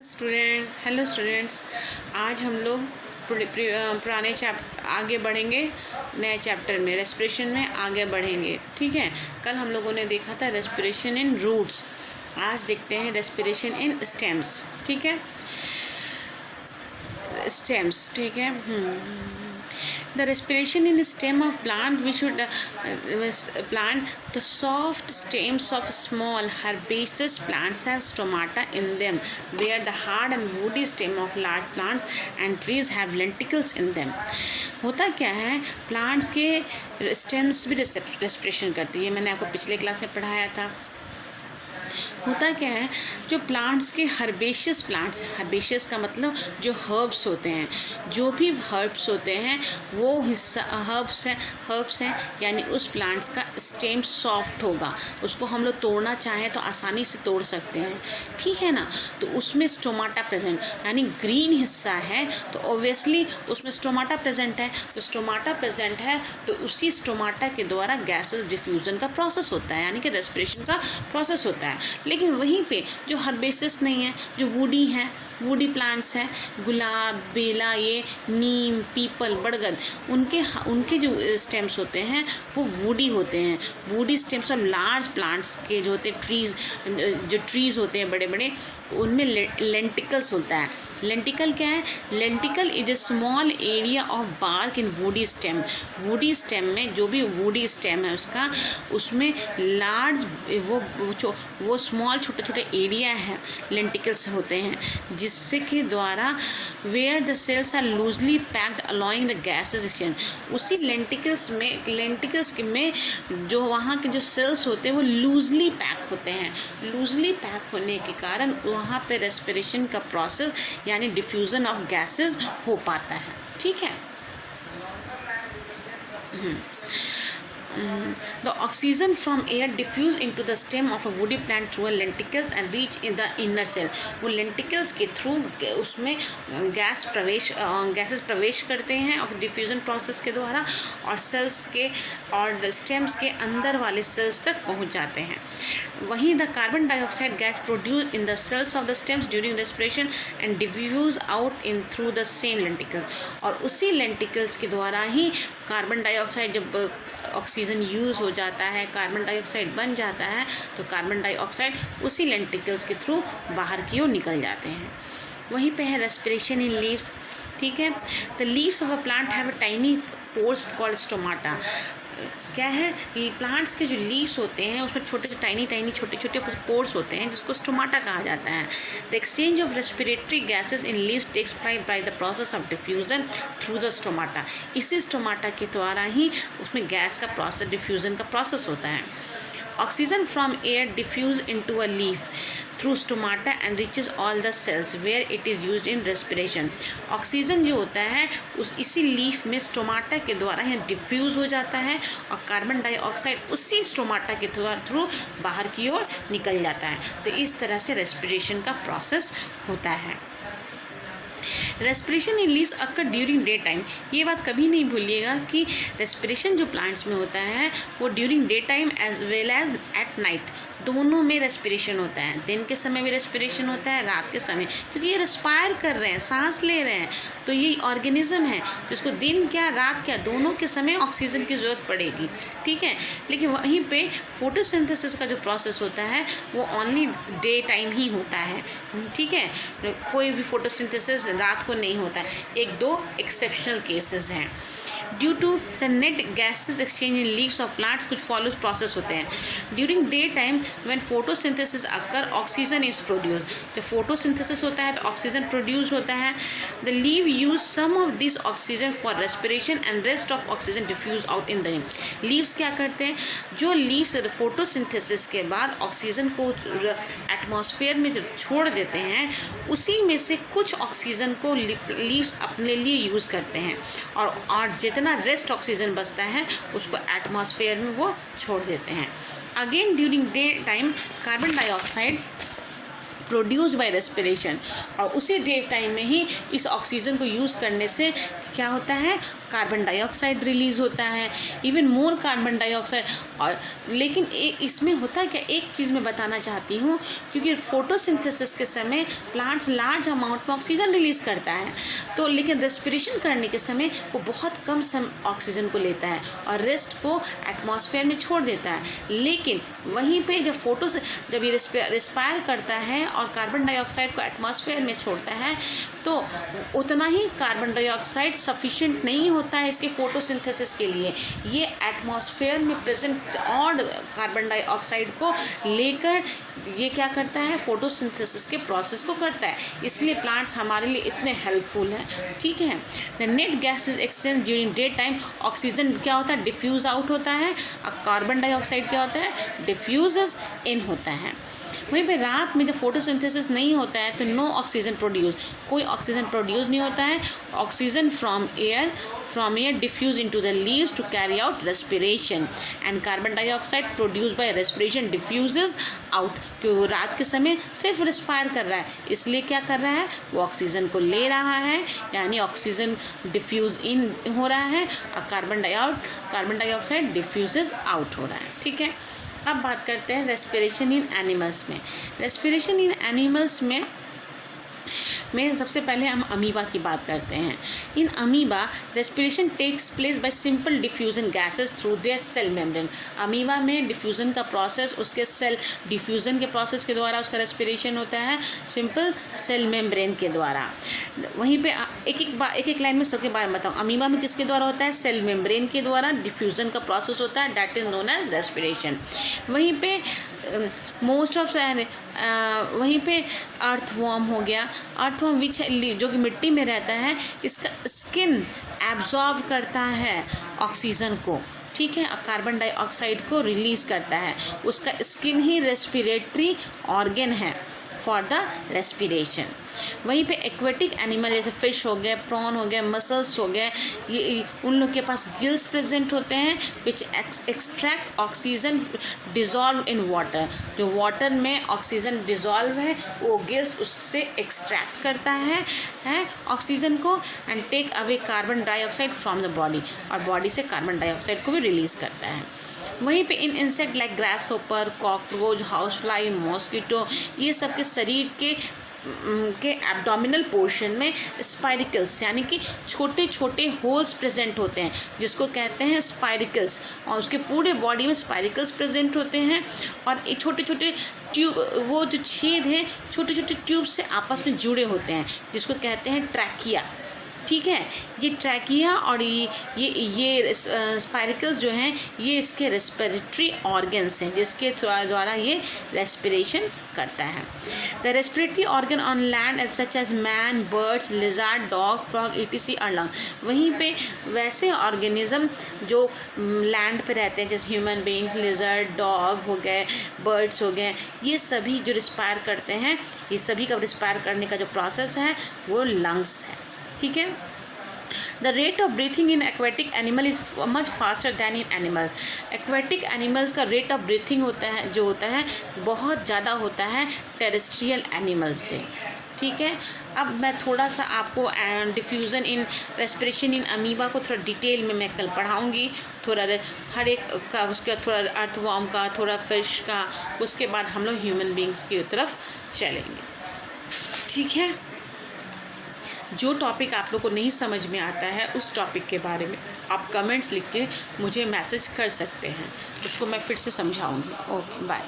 Hello students, आज हम लोग पुराने आगे बढ़ेंगे, नए चैप्टर में रेस्पिरेशन में आगे बढ़ेंगे। ठीक है, कल हम लोगों ने देखा था रेस्पिरेशन इन रूट्स, आज देखते हैं रेस्पिरेशन इन स्टेम्स। ठीक है, स्टेम्स। ठीक है, the respiration in the stem of plant, we should plant the soft stems of small herbaceous plants have stomata in them, where the hard and woody stem of large plants and trees have lenticels in them. होता क्या है, plants के stems भी respiration करती है। मैंने आपको पिछले क्लास में पढ़ाया था। होता क्या है, जो प्लांट्स के हर्बेशियस प्लांट्स, हर्बेशियस का मतलब जो हर्ब्स होते हैं, जो भी हर्ब्स होते हैं वो हिस्सा हर्ब्स हैं, यानी उस प्लांट्स का स्टेम सॉफ्ट होगा। उसको हम लोग तोड़ना चाहें तो आसानी से तोड़ सकते हैं। ठीक है ना, तो उसमें स्टोमाटा प्रेजेंट, यानी ग्रीन हिस्सा है तो ऑब्वियसली उसमें स्टोमाटा प्रेजेंट है। तो स्टोमाटा प्रेजेंट है तो उसी स्टोमाटा के द्वारा गैसेस डिफ्यूज़न का प्रोसेस होता है, यानी कि रेस्पिरेशन का प्रोसेस होता है। लेकिन वहीं पे जो हर्बेसियस नहीं है, जो वुडी हैं, वुडी प्लांट्स हैं, गुलाब, बेला, ये नीम, पीपल, बड़गद, उनके जो स्टेम्स होते हैं वो वुडी होते हैं। वुडी स्टेम्स और लार्ज प्लांट्स के जो होते हैं, जो ट्रीज़ होते हैं बड़े बड़े, उनमें लेंटिकल्स होता है। लेंटिकल क्या है? Lenticel is a small area of bark in woody stem. Woody stem में जो भी वुडी स्टेम है उसमें लार्ज वो स्मॉल छोटे छोटे एरिया है, लेंटिकल्स होते हैं, जिससे के द्वारा where the cells are loosely packed allowing the gases exchange. उसी लेंटिकल्स में जो वहाँ के जो सेल्स होते हैं वो लूजली पैक होते हैं। लूजली पैक होने के कारण वहाँ पे रेस्पिरेशन का प्रोसेस यानी डिफ्यूज़न ऑफ गैसेस हो पाता है। ठीक है, the oxygen from air diffuse into the stem of a woody plant through a lenticles and reach in the inner cell. वो lenticles के थ्रू उसमें गैसेस प्रवेश करते हैं और डिफ्यूज़न प्रोसेस के द्वारा, और सेल्स के और स्टेम्स के अंदर वाले सेल्स तक पहुंच जाते हैं। वहीं the carbon dioxide gas produce in the cells of the stems during respiration and diffuse out in through the same lenticel. और उसी लेंटिकल्स के द्वारा ही कार्बन डाइऑक्साइड, जब ऑक्सीजन यूज़ हो जाता है, कार्बन डाइऑक्साइड बन जाता है, तो कार्बन डाइऑक्साइड उसी लेंटिकल्स के थ्रू बाहर की ओर निकल जाते हैं। वहीं पे है रेस्पिरेशन इन लीव्स। ठीक है, the leaves of a plant have a tiny pores called stomata. क्या है, प्लांट्स के जो लीव्स होते हैं उसमें टाइनी छोटे छोटे पोर्स होते हैं, जिसको स्टोमाटा कहा जाता है। The exchange of respiratory gases in leaves takes place by the process of diffusion through the stomata. इसी स्टोमाटा के द्वारा ही उसमें गैस का प्रोसेस, डिफ्यूजन का प्रोसेस होता है। Oxygen from air diffuse into a leaf through stomata and reaches all the cells where it is used in respiration. Oxygen जो होता है इसी लीफ में स्टोमाटा के द्वारा ही डिफ्यूज़ हो जाता है, और कार्बन डाइऑक्साइड उसी स्टोमाटा के थ्रू बाहर की ओर निकल जाता है। तो इस तरह से रेस्पिरेशन का प्रोसेस होता है। Respiration in leaves occur during day time. ये बात कभी नहीं भूलिएगा कि रेस्पिरेशन जो प्लांट्स में होता है वो during day time as well as at night, दोनों में रेस्पिरेशन होता है। दिन के समय भी रेस्पिरेशन होता है, रात के समय, क्योंकि ये रेस्पायर कर रहे हैं, सांस ले रहे हैं, तो ये ऑर्गेनिज्म है जिसको दिन क्या रात क्या दोनों के समय ऑक्सीजन की ज़रूरत पड़ेगी। ठीक है, लेकिन वहीं पे फोटोसिंथेसिस का जो प्रोसेस होता है वो ओनली डे टाइम ही होता है। ठीक है, कोई भी फोटोसिंथेसिस रात को नहीं होता है, एक दो एक्सेप्शनल केसेस हैं। Due to the net gases exchange in leaves of plants कुछ फॉलोज प्रोसेस होते हैं। During day time when photosynthesis occur oxygen is produce. जब फोटोसिंथेसिस होता है तो ऑक्सीजन प्रोड्यूस होता है। The leave use some of this oxygen for respiration and rest of oxygen diffuse out in the air. Leaves क्या करते हैं, जो लीव्स फोटोसिंथेसिस के बाद ऑक्सीजन को एटमॉस्फेयर में जब छोड़ देते हैं, उसी में से कुछ ऑक्सीजन को लीव्स अपने लिए यूज़ करते हैं, और जितना रेस्ट ऑक्सीजन बचता है उसको एटमॉस्फेयर में वो छोड़ देते हैं। Again during day time carbon dioxide produced by respiration, और उसी डे टाइम में ही इस ऑक्सीजन को यूज़ करने से क्या होता है, कार्बन डाइऑक्साइड रिलीज़ होता है। इवन मोर कार्बन डाइऑक्साइड और लेकिन इसमें होता है क्या, एक चीज़ मैं बताना चाहती हूँ, क्योंकि फोटोसिंथेसिस के समय प्लांट्स लार्ज अमाउंट में ऑक्सीजन रिलीज़ करता है, तो लेकिन रेस्पिरेशन करने के समय वो बहुत कम ऑक्सीजन को लेता है और रेस्ट को एटमॉस्फेयर में छोड़ देता है। लेकिन वहीं पे जब ये रिस्पायर करता है और कार्बन डाइऑक्साइड को एटमॉस्फेयर में छोड़ता है, तो उतना ही कार्बन डाइऑक्साइड सफिशिएंट नहीं होता है इसके फोटोसिंथेसिस के लिए। ये एटमॉस्फेयर में प्रेजेंट और कार्बन डाइऑक्साइड को लेकर ये क्या करता है, फोटोसिंथेसिस के प्रोसेस को करता है। इसलिए प्लांट्स हमारे लिए इतने हेल्पफुल हैं, ठीक है। The net gases exchange during day time, oxygen क्या होता है, डिफ्यूज़ आउट होता है, और कार्बन डाइऑक्साइड क्या होता है, डिफ्यूज़ इन होता है। वहीं पे रात में जब फोटोसिंथेसिस नहीं होता है तो नो ऑक्सीजन प्रोड्यूस, कोई ऑक्सीजन प्रोड्यूस नहीं होता है। Oxygen from air diffuse into the leaves to carry out respiration, and carbon dioxide produce by respiration diffuses out, क्योंकि वो रात के समय सिर्फ रिस्पायर कर रहा है, इसलिए क्या कर रहा है, वो ऑक्सीजन को ले रहा है, यानी ऑक्सीजन डिफ्यूज़ इन हो रहा है और कार्बन डाइऑक्साइड डिफ्यूजेस आउट हो रहा है, ठीक है। अब बात करते हैं रेस्पिरेशन इन एनिमल्स में। रेस्पिरेशन इन एनिमल्स में सबसे पहले हम अमीबा की बात करते हैं। In amoeba respiration takes place by simple diffusion gases through their cell membrane. Amoeba में डिफ्यूज़न का प्रोसेस, उसके सेल डिफ्यूज़न के प्रोसेस के द्वारा उसका रेस्पिरेशन होता है, सिंपल सेल मेम्ब्रेन के द्वारा। वहीं पे एक लाइन में सबके बारे में बताऊँ। अमीबा में किसके द्वारा होता है, सेल मेम्ब्रेन के द्वारा डिफ्यूज़न का प्रोसेस होता है, that is known as respiration. वहीं पे वहीं पे अर्थवॉर्म हो गया। अर्थवॉर्म जो कि मिट्टी में रहता है, इसका स्किन एब्जॉर्ब करता है ऑक्सीजन को, ठीक है, और कार्बन डाइऑक्साइड को रिलीज़ करता है। उसका स्किन ही रेस्पिरेटरी ऑर्गन है फॉर द रेस्पिरेशन। वहीं पे एक्वेटिक एनिमल जैसे फिश हो गए, प्रॉन हो गए, मसल्स हो गए, ये उन लोग के पास गिल्स प्रेजेंट होते हैं which extract oxygen dissolve in water. जो वाटर में ऑक्सीजन डिज़ोल्व है वो गिल्स उससे एक्सट्रैक्ट करता है ऑक्सीजन को, and take away carbon dioxide from the body, और बॉडी से कार्बन डाइऑक्साइड को भी रिलीज़ करता है। वहीं पे in insect like grasshopper, cockroach, housefly, mosquito, ये सब के शरीर के एब्डोमिनल पोर्शन में स्पाइरिकल्स यानी कि छोटे छोटे होल्स प्रेजेंट होते हैं, जिसको कहते हैं स्पाइरिकल्स, और उसके पूरे बॉडी में स्पाइरिकल्स प्रेजेंट होते हैं, और एक छोटे छोटे ट्यूब, वो जो छेद हैं छोटे छोटे ट्यूब से आपस में जुड़े होते हैं, जिसको कहते हैं ट्रैकिया, ठीक है। ये ट्रैकिया और ये स्पाइरिकल्स जो हैं, ये इसके रेस्पिरेटरी ऑर्गन्स हैं, जिसके द्वारा ये रेस्पिरेशन करता है। The respiratory organ on land such as man, birds, lizard, dog, frog etc are lung. वहीं पे वैसे ऑर्गेनिज्म जो लैंड पे रहते हैं, जैसे ह्यूमन बीइंग्स, लिजर्ड, डॉग हो गए, बर्ड्स हो गए, ये सभी जो रिस्पायर करते हैं, ये सभी का रिस्पायर करने का जो प्रोसेस है वो लंग्स है, ठीक है। The rate of breathing in aquatic animal is much faster than in animal. Aquatic animals का रेट ऑफ ब्रीथिंग होता है बहुत ज़्यादा होता है टेरेस्ट्रियल एनिमल से, ठीक है। अब मैं थोड़ा सा आपको diffusion in respiration in amoeba को थोड़ा डिटेल में मैं कल पढ़ाऊँगी, थोड़ा हर एक का, उसका थोड़ा अर्थवॉर्म का, थोड़ा फिश का, उसके बाद हम लोग ह्यूमन बींग्स की तरफ चलेंगे, ठीक है। जो टॉपिक आप लोग को नहीं समझ में आता है उस टॉपिक के बारे में आप कमेंट्स लिख के मुझे मैसेज कर सकते हैं, उसको मैं फिर से समझाऊंगी। Okay, bye.